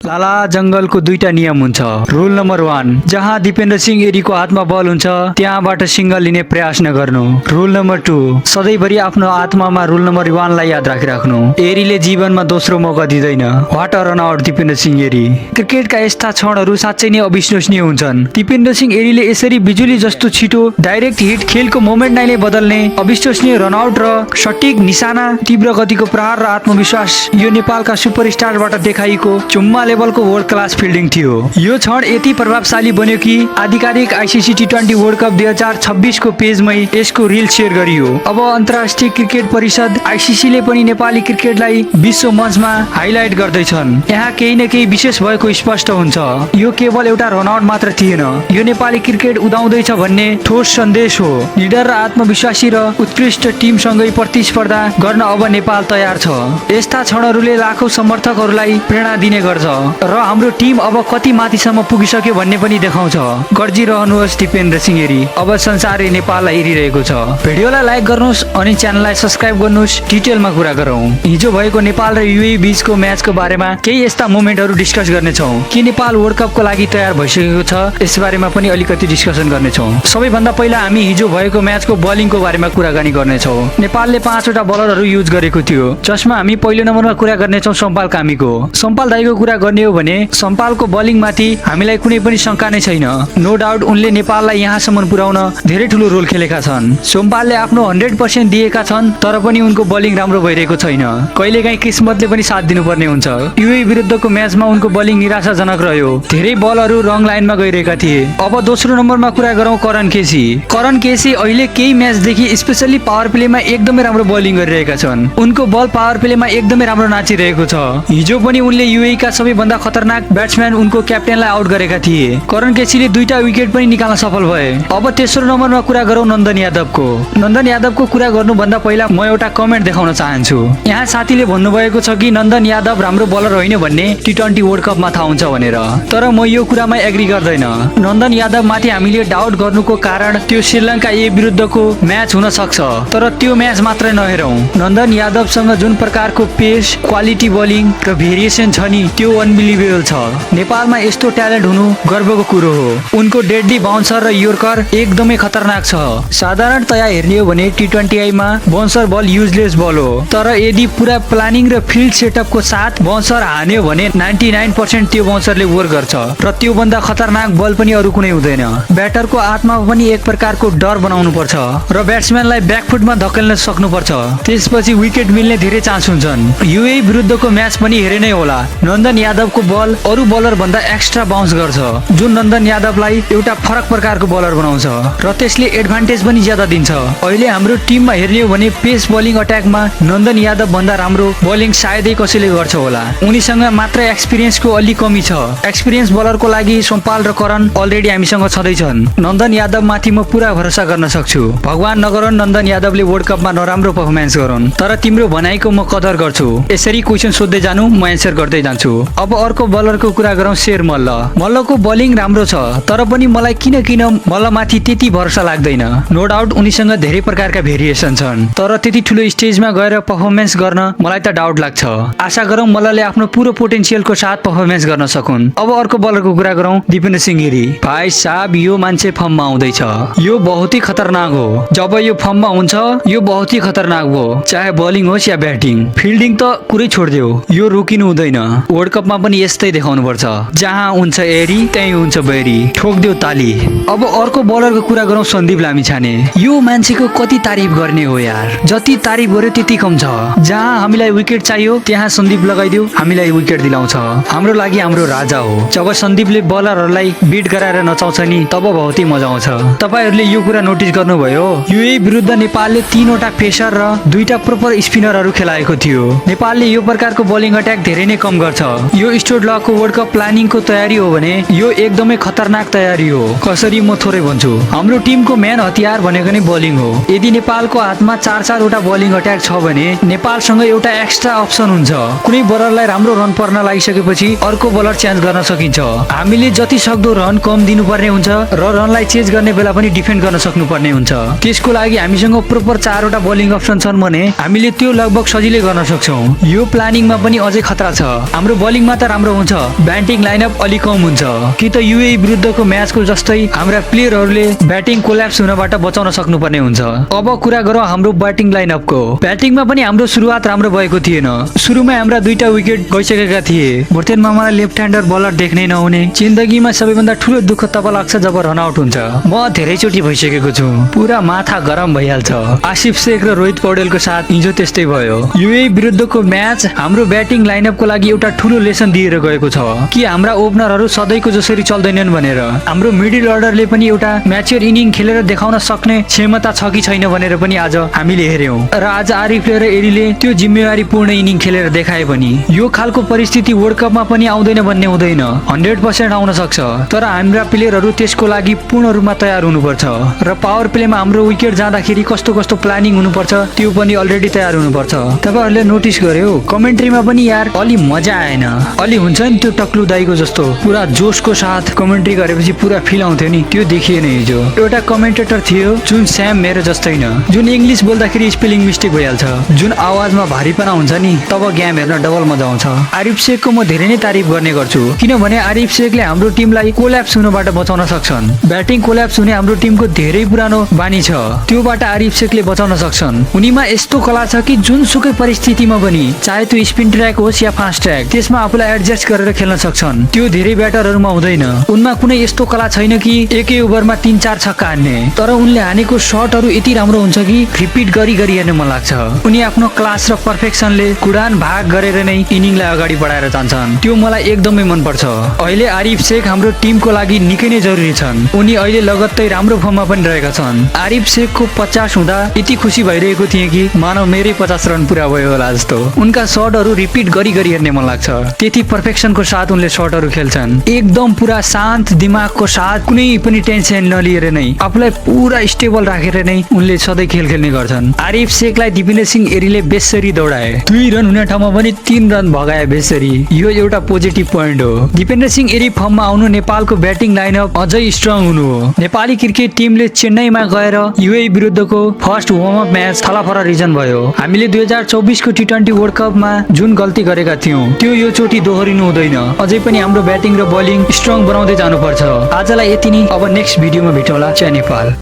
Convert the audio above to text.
लाला जंगलको दुईटा नियम हुन्छ। रुल नम्बर 1, जहाँ दिपेन्द्र सिंह एरीको हातमा बल हुन्छ त्यहाँबाट सिंगल लिने प्रयास नगर्नु। रुल नम्बर 2, सधैँभरि आफ्नो आत्मामा रुल नम्बर 1 लाई याद राखिराख्नु। एरीले जीवनमा दोस्रो मौका दिँदैन। What a run out Dipendra Singh Airee. क्रिकेटका यस्ता क्षणहरू साँच्चै नै अविश्वसनीय हुन्छन्। दिपेन्द्र सिंह एरीले यसरी बिजुली जस्तो छिटो डाइरेक्ट हिट खेलको मोमेन्टलाई नै बदल्ने अविश्वसनीय रनआउट र सटिक निशाना, तीव्र गतिको प्रहार र आत्मविश्वास यो नेपालका सुपरस्टारबाट देखाइएको चुम्मा लेभलको वर्ल्ड क्लास फिल्डिङ थियो। यो क्षण यति प्रभावशाली बन्यो कि आधिकारिक आईसीसी टी20 वर्ल्ड कप 2026 को पेजमै यसको रिल शेयर गरियो। अब अन्तर्राष्ट्रिय क्रिकेट परिषद आईसीसीले पनि नेपाली क्रिकेटलाई विश्व मञ्चमा हाइलाइट गर्दैछन्। यहाँ केही न केही विशेष भएको स्पष्ट हुन्छ। यो केवल एउटा रनआउट मात्र थिएन, यो नेपाली क्रिकेट उदाउँदैछ भन्ने ठोस सन्देश हो। निडर र आत्मविश्वासी र उत्कृष्ट टिमसँगै प्रतिस्पर्धा गर्न अब नेपाल तयार छ। यस्ता क्षणहरूले लाखौं समर्थकहरूलाई प्रेरणा दिने गर्छ र हाम्रो टिम अब कति माथिसम्म पुगिसक्यो भन्ने पनि देखाउँछ। गर्जिरहनुहोस् दिपेन्द्र सिंह एरी। अब संसारले नेपाललाई हेरिरहेको छ। भिडियोलाई लाइक गर्नुहोस् अनि च्यानललाई सब्स्क्राइब गर्नुहोस्। डिटेलमा कुरा गरौँ। हिजो भएको नेपाल र युएई बीचको म्याचको बारेमा केही यस्ता मोमेन्टहरू डिस्कस गर्नेछौँ। के नेपाल वर्ल्ड कपको लागि तयार भइसकेको छ यस बारेमा पनि अलिकति डिस्कसन गर्नेछौँ। सबैभन्दा पहिला हामी हिजो भएको म्याचको बलिङको बारेमा कुराकानी गर्नेछौँ। नेपालले 5 वटा बलरहरू युज गरेको थियो, जसमा हामी पहिलो नम्बरमा कुरा गर्नेछौँ सम्पाल कामीको। सम्पाल दाइको कुरा गर्ने हो भने सम्पालको बलिङमाथि हामीलाई कुनै पनि शंका नै छैन। नो डाउट उनले नेपाललाई यहाँसम्म पुर्याउन धेरै ठुलो रोल खेलेका छन्। सम्पालले आफ्नो 100% दिएका छन्, तर पनि उनको बलिङ राम्रो भइरहेको छैन। कहिलेकाहीँ किस्मतले पनि साथ दिनुपर्ने हुन्छ। युएई विरुद्धको म्याचमा उनको बलिङ निराशाजनक रह्यो। धेरै बलहरू रङ लाइनमा गइरहेका थिए। अब दोस्रो नम्बरमा कुरा गरौँ करण केसी। करण केसी अहिले केही म्याचदेखि स्पेशली पावर प्लेमा एकदमै राम्रो बलिङ गरिरहेका छन्। उनको बल पावर प्लेमा एकदमै राम्रो नाचिरहेको छ। हिजो पनि उनले युएई का सबैभन्दा खतरनाक ब्याट्सम्यान उनको क्याप्टेनलाई आउट गरेका थिए। करण केसीले 2टा विकेट पनि निकाल्न सफल भए। अब तेस्रो नम्बरमा कुरा गरौँ नन्दन यादवको। नन्दन यादवको कुरा गर्नुभन्दा पहिला म एउटा कमेन्ट देखाउन चाहन्छु। यहाँ साथीले भन्नुभएको छ कि नन्दन यादव राम्रो बलर होइन भन्ने टी20 वर्ल्ड कपमा थाहा हुन्छ भनेर, तर म यो कुरामा एग्री गर्दैन। नन्दन यादव माथि हामीले डाउट गर्नुको कारण त्यो श्रीलङ्का ए विरुद्धको म्याच हुन सक्छ, तर त्यो म्याच मात्र नहेरौँ। नन्दन यादवसँग जुन प्रकारको पेस, क्वालिटी बलिङ र भेरिएसन छ नि त्यो अनबिलिभेबल छ। नेपालमा यस्तो ट्यालेन्ट हुनु गर्वको कुरो हो। उनको डेडली बाउन्सर र योर्कर एकदमै खतरनाक छ। साधारणतया हेर्ने हो भने टी20 मा बाउन्सर बल युजलेस बल हो, तर यदि पुरा प्लानिङ र फिल्ड सेटअपको साथ बाउन्सर हान्यो भने 99% त्यो बाउन्सरले वर्क गर्छ र त्यो भन्दा खतरनाक बल पनि अरू कुनै हुँदैन। ब्याटरको आत्मामा पनि एक प्रकारको डर बनाउनु पर्छ र ब्याट्सम्यानलाई ब्याकफुटमा धकेल्न सक्नुपर्छ। त्यसपछि विकेट मिल्ने धेरै चान्स हुन्छन्। युएई विरुद्धको म्याच पनि हेरे नै होला। नन्दन यादवको बल अरू बलर भन्दा एक्स्ट्रा बाउन्स गर्छ, जुन नन्दन यादवलाई एउटा फरक प्रकारको बलर बनाउँछ र त्यसले एडभान्टेज पनि ज्यादा दिन्छ। अहिले हाम्रो टिममा हेर्ने हो भने पेस बलिङ अट्याकमा नन्दन यादव भन्दा राम्रो बलिङ सायदै कसैले गर्छ होला। उनीसँग मात्र एक्सपिरियन्सको अलि कमी छ। एक्सपिरियन्स बलरको लागि सम्पाल र करण अलरेडी हामीसँग छँदैछन्। नन्दन यादव माथि म पुरा भरोसा गर्न सक्छु। भगवान नगरून् नन्दन यादवले वर्ल्ड कपमा नराम्रो पर्फर्मेन्स गरून्, तर तिम्रो भनाइको म कदर गर्छु। यसरी क्वेसन सोध्दै जानु, म एन्सर गर्दै जान्छु। अब अर्को बलरको कुरा गरौँ शेर मल्ल। मल्लको बलिङ राम्रो छ, तर पनि मलाई किन मल्लमाथि त्यति भरोसा लाग्दैन। नो डाउट उनीसँग धेरै प्रकारका भेरिएसन छन्, तर त्यति ठुलो स्टेजमा गएर पर्फर्मेन्स गर्न मलाई त डाउट लाग्छ। आशा गरौँ मल्लले आफ्नो पुरो पोटेन्सियलको साथ पर्फर्मेन्स गर्न सकुन्। अब अर्को बलरको कुरा गरौँ दिपेन्द्र सिंह एरी। भाइ साहब यो मान्छे फर्ममा आउँदैछ। यो बहुत ही खतरनाक हो। जब यो फर्ममा हुन्छ यो बहुत ही खतरनाक हो, चाहे बलिङ होस् या ब्याटिङ। फिल्डिङ त कुरै छोडिदेऊ, यो रोकिनु हुँदैन। वर्ल्ड कपमा पनि यस्तै देखाउनु पर्छ। जहाँ हुन्छ एरी त्यही हुन्छ बेरी। ठोक्देऊ ताली। अब अर्को बलरको कुरा गरौँ सन्दीप लामिछाने। यो मान्छेको कति तारिफ गर्ने हो यार, जति तारिफ गर्यो त्यति कम छ। जहाँ हामीलाई विकेट चाहियो त्यहाँ सन्दीप लगाइदेऊ, हामीलाई विकेट दिलाउँछ। हाम्रो लागि हाम्रो राजा हो। जब सन्दीपले बलरहरूलाई बिट गराएर नचाउँछ नि तब बहुतै मजा आउँछ। तपाईहरुले यो कुरा नोटिस गर्नुभयो, युएई विरुद्ध नेपालले 3 वटा पेसर र 2टा प्रोपर स्पिनरहरू खेलाएको थियो। नेपालले यो प्रकारको बलिङ अट्याक धेरै नै कम गर्छ। यो स्टोड लकको वर्ल्ड कप प्लानिङको तयारी हो भने यो एकदमै खतरनाक तयारी हो। कसरी म थोरै भन्छु, हाम्रो टिमको मेन हतियार भनेको नै बलिङ हो। यदि नेपालको हातमा 4 वटा बलिङ अट्याक छ भने नेपालसँग एउटा एक्स्ट्रा अप्सन हुन्छ। कुनै बलरलाई राम्रो रन पर्न लागिसकेपछि अर्को बलर चेन्ज गर्न सकिन्छ। हामीले जति सक्दो रन कम दिनुपर्ने हुन्छ र रनलाई चेन्ज गर्ने बेला पनि डिफेन्ड गर्न सक्नुपर्ने हुन्छ। त्यसको लागि हामीसँग प्रोपर 4 वटा बलिङ अप्सन छन् भने हामीले त्यो लगभग सजिलै गर्न सक्छौं। यो प्लानिङमा पनि अझै खतरा छ। हाम्रो बलिङमा मात्र राम्रो हुन्छ, ब्याटिङ लाइनअप अलि कम हुन्छ कि त युएई विरुद्धको म्याचको जस्तै हाम्रा प्लेयरहरूले ब्याटिङ कोल्याप्स हुनबाट बचाउन सक्नुपर्ने हुन्छ। अब कुरा गरौँ हाम्रो ब्याटिङ लाइनअपको। ब्याटिङमा पनि हाम्रो सुरुवात राम्रो भएको थिएन। सुरुमा हाम्रा 2टा विकेट गइसकेका थिए। भर्तेनमा मलाई लेफ्ट ह्यान्डर बलर देख्नै नहुने। जिन्दगीमा सबैभन्दा ठुलो दुःख तब लाग्छ जब रनआउट हुन्छ। म धेरैचोटि भइसकेको छु, पुरा माथा गरम भइहाल्छ। आसिफ शेख र रोहित पौडेलको साथ हिजो त्यस्तै भयो। युएई विरुद्धको म्याच हाम्रो ब्याटिङ लाइनअपको लागि एउटा ठुलो लेसन दिएर गएको छ कि हाम्रा ओपनरहरू सधैँको जसरी चल्दैनन् भनेर। हाम्रो मिडल अर्डरले पनि एउटा म्याच्योर इनिङ खेलेर देखाउन सक्ने क्षमता छ कि छैन भनेर पनि आज हामीले हेर्यौं र आज आरिफले र एरीले त्यो जिम्मेवारी पूर्ण इनिङ खेलेर देखाए पनि यो खालको परिस्थिति वर्ल्ड कपमा पनि आउँदैन भन्ने हुँदैन। 100% आउन सक्छ, तर हाम्रा प्लेयरहरू त्यसको लागि पूर्ण रूपमा तयार हुनुपर्छ र पावर प्लेमा हाम्रो विकेट जाँदाखेरि कस्तो कस्तो प्लानिङ हुनुपर्छ त्यो पनि अलरेडी तयार हुनुपर्छ। तपाईहरुले नोटिस गर्यो कमेन्ट्रीमा पनि यार अलि मजा आएन। अलि हुन्छ नि त्यो टक्लु दाइको जस्तो पुरा जोशको साथ कमेन्ट्री गरेपछि पुरा फिल आउँथ्यो नि, त्यो देखिएन हिजो। एउटा कमेन्टेटर थियो जुन स्याम मेरो जस्तै न, जुन इंग्लिश बोल्दाखेरि स्पेलिङ मिस्टेक भइहाल्छ, जुन आवाजमा भारीपना हुन्छ नि, तब गेम हेर्न डबल मजा आउँछ। आरिफ शेखको म धेरै नै तारिफ गर्ने गर्छु किनभने आरिफ शेखले हाम्रो टिमलाई कोल्याप्स हुनबाट बचाउन सक्छन्। ब्याटिङ कोल्याप्स हुने हाम्रो टिमको धेरै पुरानो बानी छ, त्योबाट आरिफ शेखले बचाउन सक्छन्। उनीमा यस्तो कला छ कि जुनसुकै परिस्थितिमा पनि चाहे त्यो स्पिन ट्र्याक होस् या फास्ट ट्र्याक, त्यसमा आफूलाई एडजस्ट गरेर खेल्न सक्छन्। त्यो धेरै ब्याटरहरूमा हुँदैन। उनमा कुनै यस्तो कला छैन कि एकै ओभरमा 3-4 छक्का हान्ने, तर उनले हानेको शटहरू यति राम्रो हुन्छ कि रिपिट गरी गरी हेर्न मन लाग्छ। उनी आफ्नो क्लास र पर्फेक्सनले कुडान भाग गरेर नै इनिङलाई अगाडि बढाएर जान्छन्, त्यो मलाई एकदमै मन पर्छ। अहिले आरिफ शेख हाम्रो टिमको लागि निकै नै जरुरी छन्। उनी अहिले लगत्तै राम्रो फर्ममा पनि रहेका छन्। आरिफ शेखको 50 हुँदा यति खुसी भइरहेको थिएँ कि मानव मेरै 50 रन पुरा भयो होला जस्तो। उनका शटहरू रिपिट गरी गरी हेर्ने मन लाग्छ, त्यति पर्फेक्सनको साथ उनले शटहरू खेल्छन्। एकदम पुरा शान्त दिमागको साथ, कुनै पनि टेन्सन नलिएर नै, आफूलाई पुरा स्टेबल राखेर नै उनले सधैँ खेल खेल्ने गर्छन्। आरिफ शेखलाई दिपेन्द्र सिंह एरीले बेसरी दौडाए, 2 रन हुने ठाउँमा पनि 3 रन भगाए बेसरी। यो एउटा पोजिटिभ पोइन्ट हो। दिपेन्द्र सिंह एरी फर्ममा आउनु नेपालको ब्याटिङ लाइनअप अझै स्ट्रङ हुनु हो। नेपाली क्रिकेट टिमले चेन्नईमा गएर युएई विरुद्धको फर्स्ट वार्म अप म्याच फलाफल रिजन भयो। हामीले 2024 को T20 वर्ल्ड कपमा जुन गल्ती गरेका थियौं त्यो यो चोटि दोहोरिनु हुँदैन। अझै पनि हाम्रो ब्याटिङ र बलिङ स्ट्रङ बनाउँदै जानुपर्छ। आजलाई यति नै, अब नेक्स्ट भिडियोमा भेटौँला। जय नेपाल।